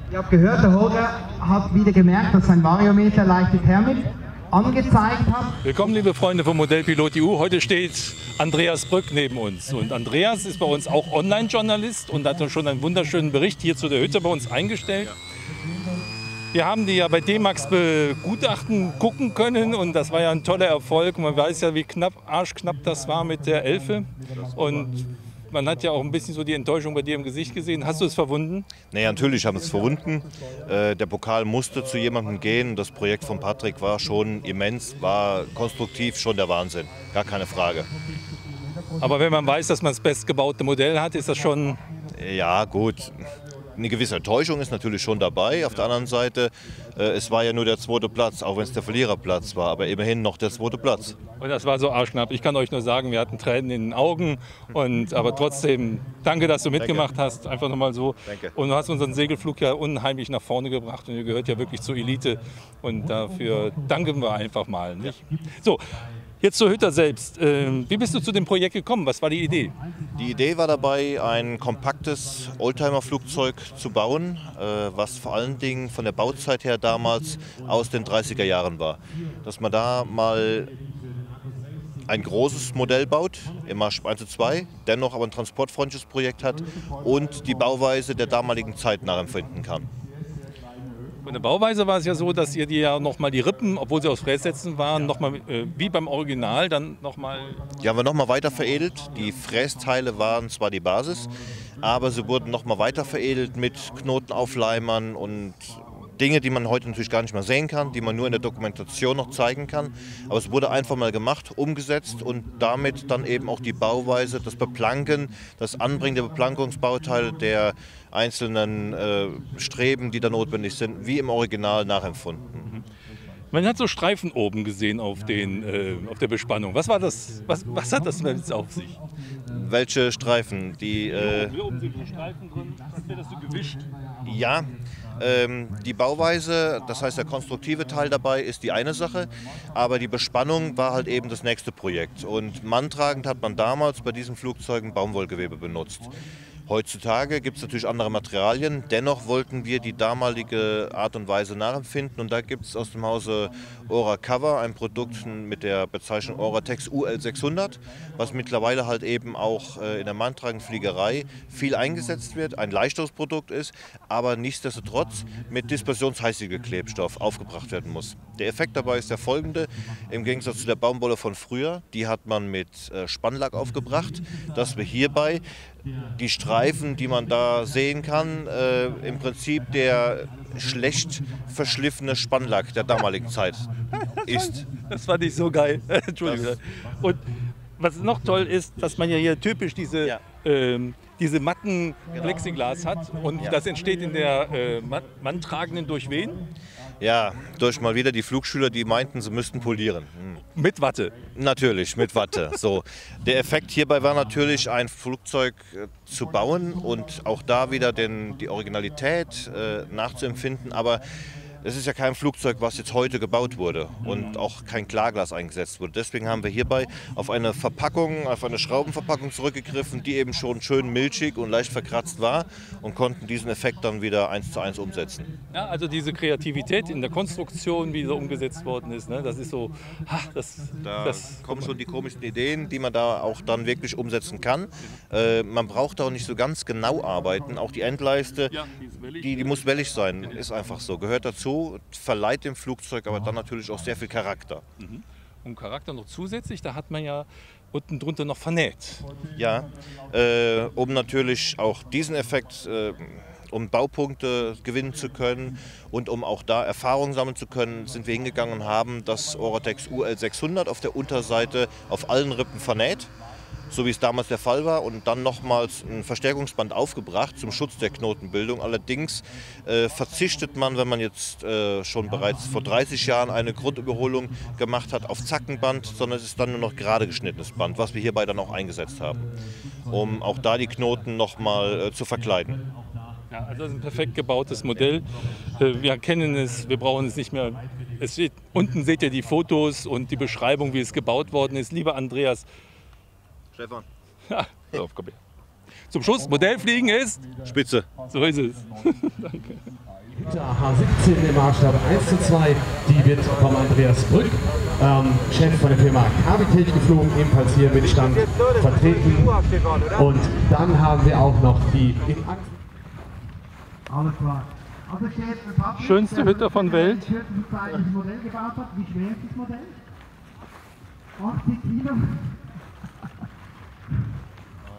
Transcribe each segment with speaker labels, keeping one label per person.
Speaker 1: Ihr habt gehört, der Holger hat wieder gemerkt, dass sein Variometer leichte Thermik angezeigt hat.
Speaker 2: Willkommen, liebe Freunde vom Modellpilot EU. Heute steht Andreas Brück neben uns. Und Andreas ist bei uns auch Online-Journalist und hat schon einen wunderschönen Bericht hier zu der Hütte bei uns eingestellt. Wir haben die ja bei D-Max begutachten gucken können und das war ja ein toller Erfolg. Man weiß ja, wie arschknapp das war mit der Elfe. Und man hat ja auch ein bisschen so die Enttäuschung bei dir im Gesicht gesehen. Hast du es verwunden?
Speaker 3: Naja, natürlich haben wir es verwunden. Der Pokal musste zu jemandem gehen. Das Projekt von Patrick war schon immens, war konstruktiv schon der Wahnsinn. Gar keine Frage.
Speaker 2: Aber wenn man weiß, dass man das bestgebaute Modell hat, ist das schon...
Speaker 3: Ja, gut. Eine gewisse Enttäuschung ist natürlich schon dabei. Auf der anderen Seite, es war ja nur der zweite Platz, auch wenn es der Verliererplatz war, aber immerhin noch der zweite Platz.
Speaker 2: Und das war so arschknapp. Ich kann euch nur sagen, wir hatten Tränen in den Augen. Aber trotzdem, danke, dass du mitgemacht hast. Einfach nochmal so.
Speaker 3: Danke.
Speaker 2: Und du hast unseren Segelflug ja unheimlich nach vorne gebracht. Und ihr gehört ja wirklich zur Elite. Und dafür danken wir einfach mal. Nicht? So. Jetzt zur Hütte selbst. Wie bist du zu dem Projekt gekommen? Was war die Idee?
Speaker 3: Die Idee war dabei, ein kompaktes Oldtimer-Flugzeug zu bauen, was vor allen Dingen von der Bauzeit her damals aus den 30er Jahren war. Dass man da mal ein großes Modell baut, im Marsch 1:2, dennoch aber ein transportfreundliches Projekt hat und die Bauweise der damaligen Zeit nachempfinden kann.
Speaker 2: Von der Bauweise war es ja so, dass ihr die ja nochmal die Rippen, obwohl sie aus Frässätzen waren, nochmal wie beim Original dann nochmal...
Speaker 3: Die haben wir nochmal weiter veredelt. Die Frästeile waren zwar die Basis, aber sie wurden nochmal weiter veredelt mit Knotenaufleimern und Dinge, die man heute natürlich gar nicht mehr sehen kann, die man nur in der Dokumentation noch zeigen kann. Aber es wurde einfach mal gemacht, umgesetzt und damit dann eben auch die Bauweise, das Beplanken, das Anbringen der Beplankungsbauteile der einzelnen Streben, die da notwendig sind, wie im Original nachempfunden.
Speaker 2: Man hat so Streifen oben gesehen auf der Bespannung. Was war das? Was hat das jetzt auf sich?
Speaker 3: Welche Streifen?
Speaker 2: Hier oben sind so Streifen drin. Als wäre das so gewischt.
Speaker 3: Ja. Die Bauweise, das heißt der konstruktive Teil dabei, ist die eine Sache, aber die Bespannung war halt eben das nächste Projekt. Und manntragend hat man damals bei diesen Flugzeugen Baumwollgewebe benutzt. Heutzutage gibt es natürlich andere Materialien, dennoch wollten wir die damalige Art und Weise nachempfinden und da gibt es aus dem Hause Oracover ein Produkt mit der Bezeichnung Oratex UL600, was mittlerweile halt eben auch in der manntragenden Fliegerei viel eingesetzt wird, ein leichteres Produkt ist, aber nichtsdestotrotz mit Dispersionsheißigelklebstoff aufgebracht werden muss. Der Effekt dabei ist der folgende, im Gegensatz zu der Baumwolle von früher, die hat man mit Spannlack aufgebracht, dass wir hierbei die Streifen, die man da sehen kann, im Prinzip der schlecht verschliffene Spannlack der damaligen Zeit ist.
Speaker 2: Das fand ich so geil. Entschuldigung. Und was noch toll ist, dass man ja hier typisch diese matten Plexiglas hat und das entsteht in der manntragenden durch wen?
Speaker 3: Ja, durch mal wieder die Flugschüler, die meinten, sie müssten polieren.
Speaker 2: Mit Watte?
Speaker 3: Natürlich, mit Watte. So. Der Effekt hierbei war natürlich, ein Flugzeug zu bauen und auch da wieder die Originalität nachzuempfinden, aber es ist ja kein Flugzeug, was jetzt heute gebaut wurde und auch kein Klarglas eingesetzt wurde. Deswegen haben wir hierbei auf eine Verpackung, auf eine Schraubenverpackung zurückgegriffen, die eben schon schön milchig und leicht verkratzt war und konnten diesen Effekt dann wieder 1:1 umsetzen.
Speaker 2: Ja, also diese Kreativität in der Konstruktion, wie so umgesetzt worden ist, ne, das ist so...
Speaker 3: Da kommen schon die komischsten Ideen, die man da auch dann wirklich umsetzen kann. Man braucht auch nicht so ganz genau arbeiten. Auch die Endleiste, die muss wellig sein, ist einfach so, gehört dazu. Verleiht dem Flugzeug aber dann natürlich auch sehr viel Charakter.
Speaker 2: Und Charakter noch zusätzlich, da hat man ja unten drunter noch vernäht.
Speaker 3: Ja, um natürlich auch diesen Effekt, um Baupunkte gewinnen zu können und um auch da Erfahrung sammeln zu können, sind wir hingegangen und haben das Oratex UL600 auf der Unterseite auf allen Rippen vernäht. so wie es damals der Fall war, und dann nochmals ein Verstärkungsband aufgebracht zum Schutz der Knotenbildung. Allerdings verzichtet man, wenn man jetzt schon bereits vor 30 Jahren eine Grundüberholung gemacht hat, auf Zackenband, sondern es ist dann nur noch gerade geschnittenes Band, was wir hierbei dann auch eingesetzt haben, um auch da die Knoten nochmal zu verkleiden.
Speaker 2: Ja, also das ist ein perfekt gebautes Modell. Wir kennen es, wir brauchen es nicht mehr. Es steht, unten seht ihr die Fotos und die Beschreibung, wie es gebaut worden ist. Lieber Andreas.
Speaker 3: Stefan.
Speaker 2: Ja, so, komm her. Zum Schluss, Modellfliegen ist?
Speaker 3: Spitze.
Speaker 2: So ist es. Danke.
Speaker 4: Hütte H17 im Maßstab 1:2, die wird vom Andreas Brück, Chef von der Firma Cavitech, geflogen, ebenfalls hier mit Stand vertreten. Und dann haben wir auch noch die
Speaker 1: Alles klar. Also steht der Patrick,
Speaker 2: Schönste Hütte von Welt.
Speaker 1: Das Modell gebaut hat. Wie schwer ist das Modell? 80 Kilo.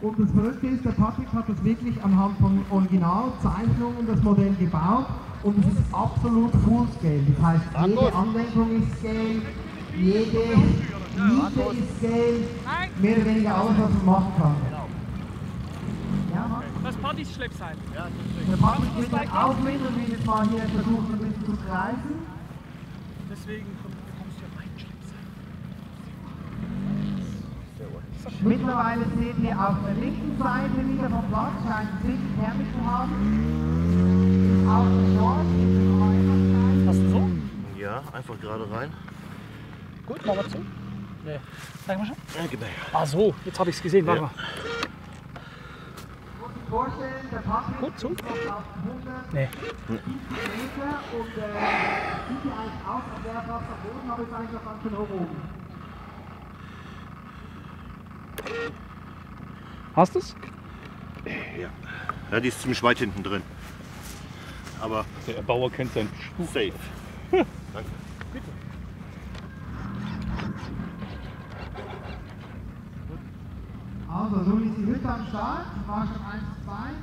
Speaker 1: Und das Verrückte ist, der Patrick hat das wirklich anhand von Originalzeichnungen das Modell gebaut und es ist absolut Full-Scale. Das heißt, jede Anlenkung ist Scale, jede Niete ist Scale, mehr oder weniger alles, was man machen kann. Ja,
Speaker 5: Das ist Pattys Schleppseil.
Speaker 1: der Patrick wird dann auch mit und will jetzt mal hier versuchen, ein bisschen zu kreisen.
Speaker 5: Deswegen bekommst du ja mein Schleppseil.
Speaker 1: Mittlerweile sehen wir auf der linken Seite wieder vom Platz, scheint es wirklich thermisch zu haben. Auf der Short.
Speaker 5: Hast du so?
Speaker 3: Ja, einfach gerade rein.
Speaker 5: Gut, machen wir zu. Nee. Sag mal schon.
Speaker 3: Ja, genau.
Speaker 5: Ah so, jetzt habe ich es gesehen. Warte mal.
Speaker 1: Vorstellen, der Patrick
Speaker 5: Gut, so.
Speaker 1: ist noch auf 100
Speaker 5: Nee.
Speaker 1: Meter und sieht ja eigentlich aus, als wäre fast am Boden, aber ist eigentlich noch ganz schön hoch oben.
Speaker 5: Hast du es?
Speaker 3: Ja. Ja, die ist ziemlich weit hinten drin. Aber
Speaker 2: Der Erbauer kennt sein Spuk.
Speaker 3: safe. Danke.
Speaker 1: Also, nun ist die Hütte am Start, war schon 1:2.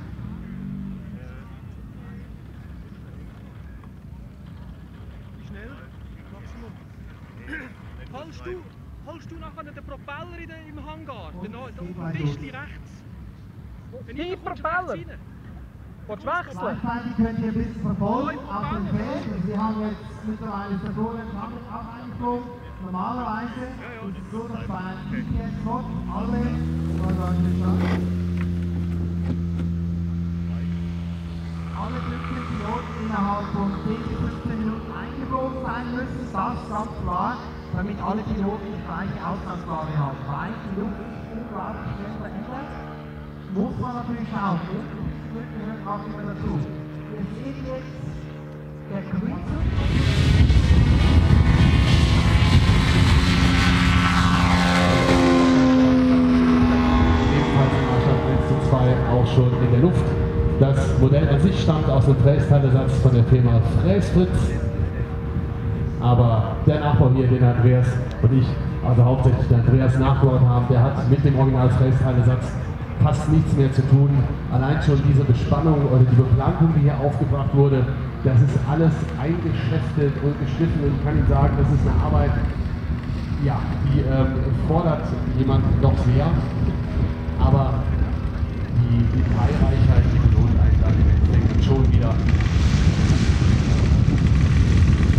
Speaker 5: Schnell. Holst du nachher den Propeller im Hangar? Den Tischli rechts. Die Propeller? Willst du wechseln?
Speaker 1: Gleichzeitig könnt ihr ein bisschen verfolgen auf dem Feld. Also wir haben jetzt mittlerweile das Florian Schambeck auch eingeflogen. Normalerweise ist es so, dass bei einem GPS-Spot alle glücklichen Piloten innerhalb von 10 bis 15 Minuten eingeflogen sein müssen. Das ist ganz klar, damit alle Piloten die gleiche Ausgangslage haben. Weil die Luft ist unglaublich schnell verändert. Muss man natürlich schauen. Das gehört auch immer dazu. Wir sehen jetzt der Quintus.
Speaker 4: ebenfalls im Maßstab 1:2 auch schon in der Luft. Das Modell an sich stammt aus dem Frästeilersatz von der Firma Fräsfritz. Aber der Nachbau hier, den Andreas und ich, also hauptsächlich der Andreas nachgebaut haben, der hat mit dem Original Frästeilersatz fast nichts mehr zu tun. Allein schon diese Bespannung oder die Beplankung, die hier aufgebracht wurde, das ist alles eingeschäftet und geschliffen. Und ich kann Ihnen sagen, das ist eine Arbeit, ja, die fordert jemand doch sehr. Aber die Detailreichheit, die belohnt einen dann im Endeffekt schon wieder.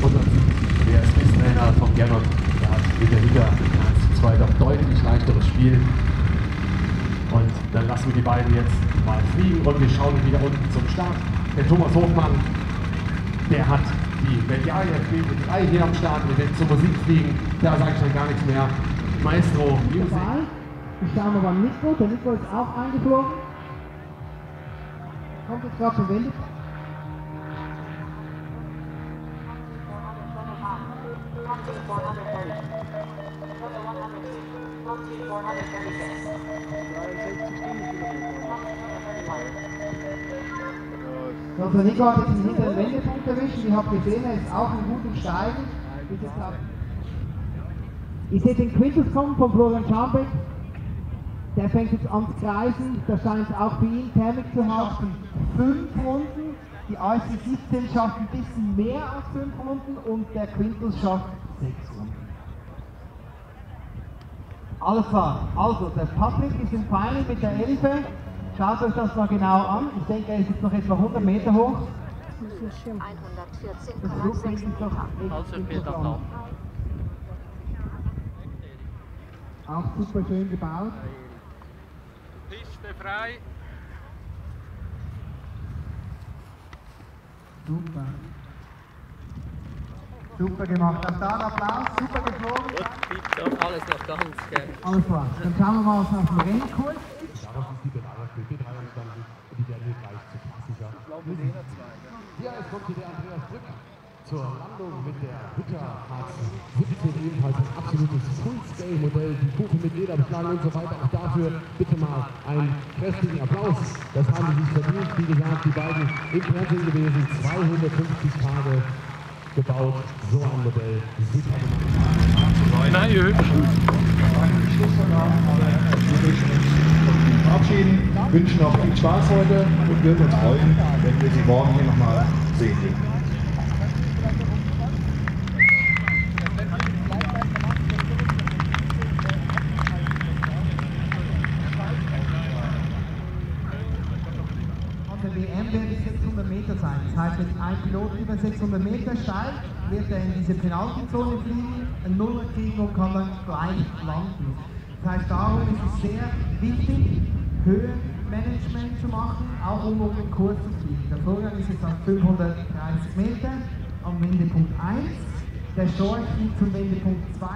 Speaker 4: Unser der Space-Trainer von Gernot, der hat mit der Hütte 1:2 doch deutlich leichteres Spiel. Und dann lassen wir die beiden jetzt mal fliegen und wir schauen wieder unten zum Start. Der Thomas Hofmann, der hat die Medialia 3 hier am Start, wir werden zur Musik fliegen. Da sage ich dann gar nichts mehr. Maestro Music.
Speaker 1: Ich schaue mal beim Nico, der Nico ist auch eingeflogen. Kommt jetzt gerade verwendet. Also Nico hat jetzt einen hinteren Wendepunkt erwischt. Ihr habt gesehen, er ist auch in gutem Steigen. Ihr seht den Quintus kommen von Florian Schambeck. Der fängt jetzt an zu kreisen. Da scheint es auch für ihn Thermik zu haben. 5 Runden. Die ASC 17 schafft ein bisschen mehr als 5 Runden und der Quintus schafft 6 Runden. Alles klar. Also, der Public ist im Final mit der 11. Schaut euch das mal genau an. Ich denke, er ist jetzt noch etwa 100 Meter hoch.
Speaker 6: 114,6 Meter.
Speaker 5: Also Peter da.
Speaker 1: Auch super schön gebaut.
Speaker 5: Piste frei.
Speaker 1: Super. Super gemacht. Auch da ein Applaus, super geflogen.
Speaker 5: Alles noch ganz, gell?
Speaker 1: Alles klar. Dann schauen wir mal, was auf dem Rennkurs ist.
Speaker 4: Daraus ist die B3 entstanden und die werden hier gleich zu Klassiker. Ja, jetzt kommt hier der Andreas Brück zur Landung mit der Hütter H17, ebenfalls ein absolutes Full-Scale-Modell, die Kufen mit Leder beschlagen und so weiter. Auch dafür bitte mal einen kräftigen Applaus. Das haben sie sich verdient. Wie gesagt, die beiden im Fernsehen gewesen, 250 Tage gebaut, so ein Modell. Super gemacht.
Speaker 5: Nein, hübsch.
Speaker 7: Verabschieden, wünschen noch viel Spaß heute und würden uns freuen, wenn wir Sie morgen hier nochmal sehen dürfen.
Speaker 1: An der WM werden es 600 Meter sein. Das heißt, wenn ein Pilot über 600 Meter steigt, wird er in diese Penaltizone fliegen, ein Nuller kriegen und kann dann gleich landen. Das heißt, darum ist es sehr wichtig, Höhenmanagement zu machen, auch um den Kurs zu fliegen. Der Vorgang ist jetzt auf 530 Meter am Wendepunkt 1. Der Storch fliegt zum Wendepunkt 2.